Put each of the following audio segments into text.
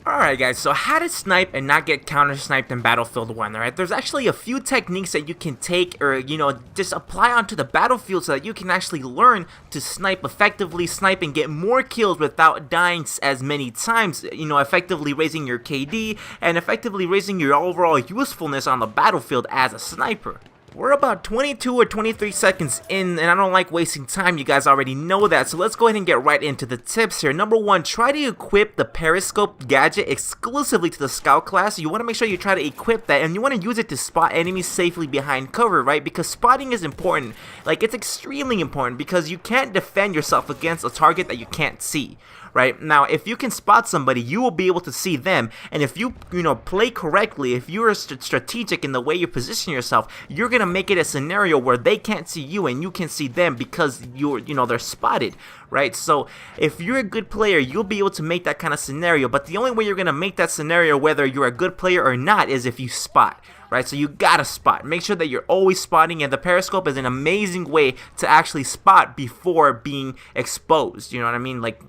Alright guys, so how to snipe and not get counter-sniped in Battlefield 1, alright? There's actually a few techniques that you can take or, just apply onto the battlefield so that you can actually learn to snipe effectively, snipe and get more kills without dying as many times, effectively raising your KD and effectively raising your overall usefulness on the battlefield as a sniper. We're about 22 or 23 seconds in, and I don't like wasting time, you guys already know that, so let's go ahead and get right into the tips here. Number one, try to equip the periscope gadget exclusively to the scout class. You want to make sure you try to equip that, and you want to use it to spot enemies safely behind cover, right? Because spotting is important. Like, it's extremely important because you can't defend yourself against a target that you can't see. Right now, if you can spot somebody, you will be able to see them, and if you play correctly, if you're strategic in the way you position yourself, you're gonna make it a scenario where they can't see you and you can see them because they're spotted, right? So if you're a good player, you'll be able to make that kind of scenario, but the only way you're gonna make that scenario, whether you're a good player or not, is if you spot. Right, so you gotta spot. Make sure that you're always spotting, and the periscope is an amazing way to actually spot before being exposed. You know what I mean? Like,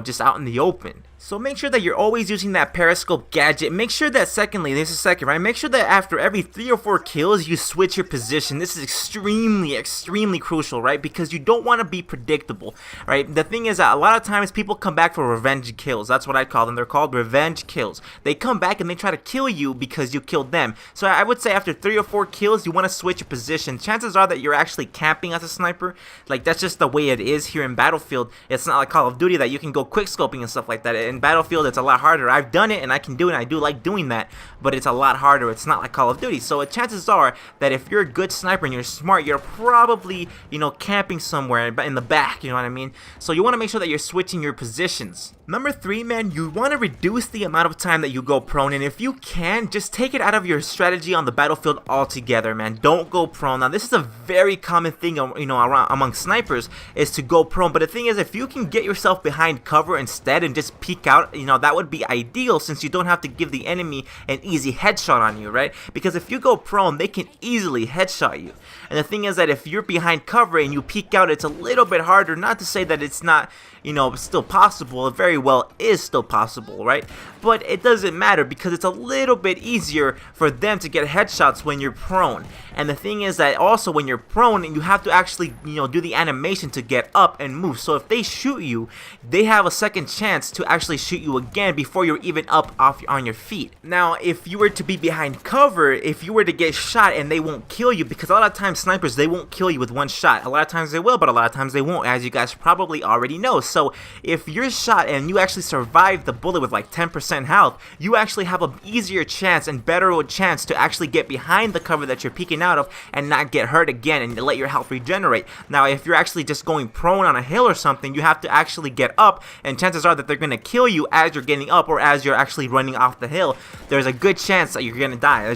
just out in the open. So make sure that you're always using that periscope gadget. Make sure that right? Make sure that after every 3 or 4 kills, you switch your position. This is extremely crucial, right? Because you don't want to be predictable, right? The thing is that a lot of times people come back for revenge kills. That's what I call them. They're called revenge kills. They come back and they try to kill you because you killed them. So I would say after 3 or 4 kills, you want to switch your position. Chances are that you're actually camping as a sniper. Like, that's just the way it is here in Battlefield. It's not like Call of Duty that you can go quick scoping and stuff like that. In Battlefield, it's a lot harder. I've done it and I can do it, and I do like doing that, but it's a lot harder. It's not like Call of Duty. So chances are that if you're a good sniper and you're smart, you're probably, camping somewhere in the back, you know what I mean? So you want to make sure that you're switching your positions. Number 3, man, you want to reduce the amount of time that you go prone, and if you can, just take it out of your strategy on the battlefield altogether, man. Don't go prone. Now, this is a very common thing, around among snipers, is to go prone, but the thing is, if you can get yourself behind cover instead and just peek out, that would be ideal, since you don't have to give the enemy an easy headshot on you, right? Because if you go prone, they can easily headshot you. And the thing is that if you're behind cover and you peek out, it's a little bit harder. Not to say that it's not, still possible. It very well is still possible, right? But it doesn't matter because it's a little bit easier for them to get headshots when you're prone. And the thing is that also when you're prone, you have to actually, do the animation to get up and move. So if they shoot you, they have a second chance to actually shoot you again before you're even up on your feet. Now, if you were to be behind cover, if you were to get shot and they won't kill you, because a lot of times snipers, they won't kill you with one shot. A lot of times they will, but a lot of times they won't, as you guys probably already know. So if you're shot and you actually survive the bullet with like 10% health, you actually have an easier chance and better chance to actually get behind the cover that you're peeking out of and not get hurt again and let your health regenerate. Now, if you're actually just going prone on a hill or something, you have to actually get up, and chances are that they're going to kill you as you're getting up or as you're actually running off the hill. There's a good chance that you're going to die.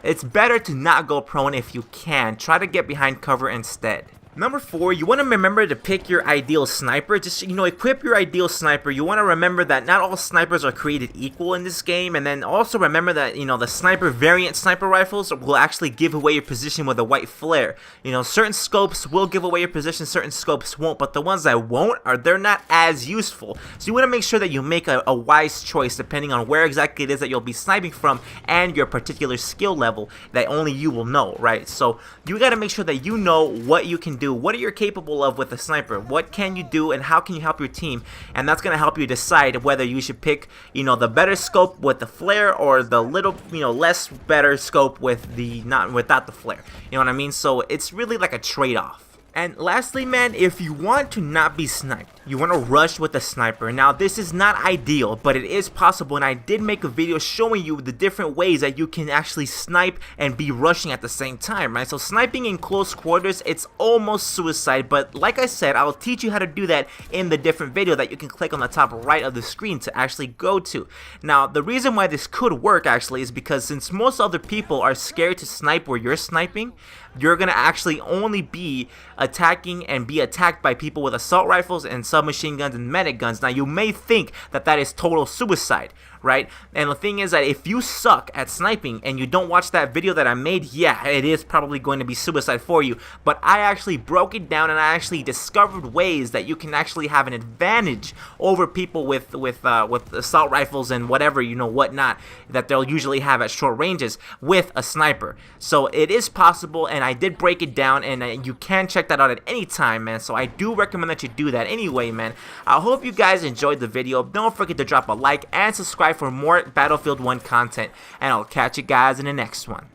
It's better to not go prone if you can. Try to get behind cover instead. Number 4, you want to remember to pick your ideal sniper. Just, equip your ideal sniper. You want to remember that not all snipers are created equal in this game, and then also remember that, the sniper variant sniper rifles will actually give away your position with a white flare. Certain scopes will give away your position, certain scopes won't, but the ones that won't, they're not as useful. So you want to make sure that you make a wise choice depending on where exactly it is that you'll be sniping from and your particular skill level that only you will know, right? So you got to make sure that you know what you can do. What are you capable of with a sniper? What can you do and how can you help your team? And that's going to help you decide whether you should pick, the better scope with the flare or the little, less better scope with without the flare. You know what I mean? So it's really like a trade-off. And lastly, man, if you want to not be sniped, you want to rush with a sniper. Now, this is not ideal, but it is possible, and I did make a video showing you the different ways that you can actually snipe and be rushing at the same time, right? So sniping in close quarters, it's almost suicide, but like I said, I'll teach you how to do that in the different video that you can click on the top right of the screen to actually go to. Now, the reason why this could work actually is because since most other people are scared to snipe where you're sniping, you're gonna actually only be attacking and be attacked by people with assault rifles and submachine guns and medic guns. Now you may think that that is total suicide, right? And the thing is that if you suck at sniping and you don't watch that video that I made, yeah, it is probably going to be suicide for you. But I actually broke it down and I actually discovered ways that you can actually have an advantage over people with assault rifles and whatever, you know, whatnot that they'll usually have at short ranges with a sniper. So it is possible, and I did break it down, and you can check that out at any time, man. So I do recommend that you do that. Anyway, man, I hope you guys enjoyed the video. Don't forget to drop a like and subscribe for more Battlefield 1 content, and I'll catch you guys in the next one.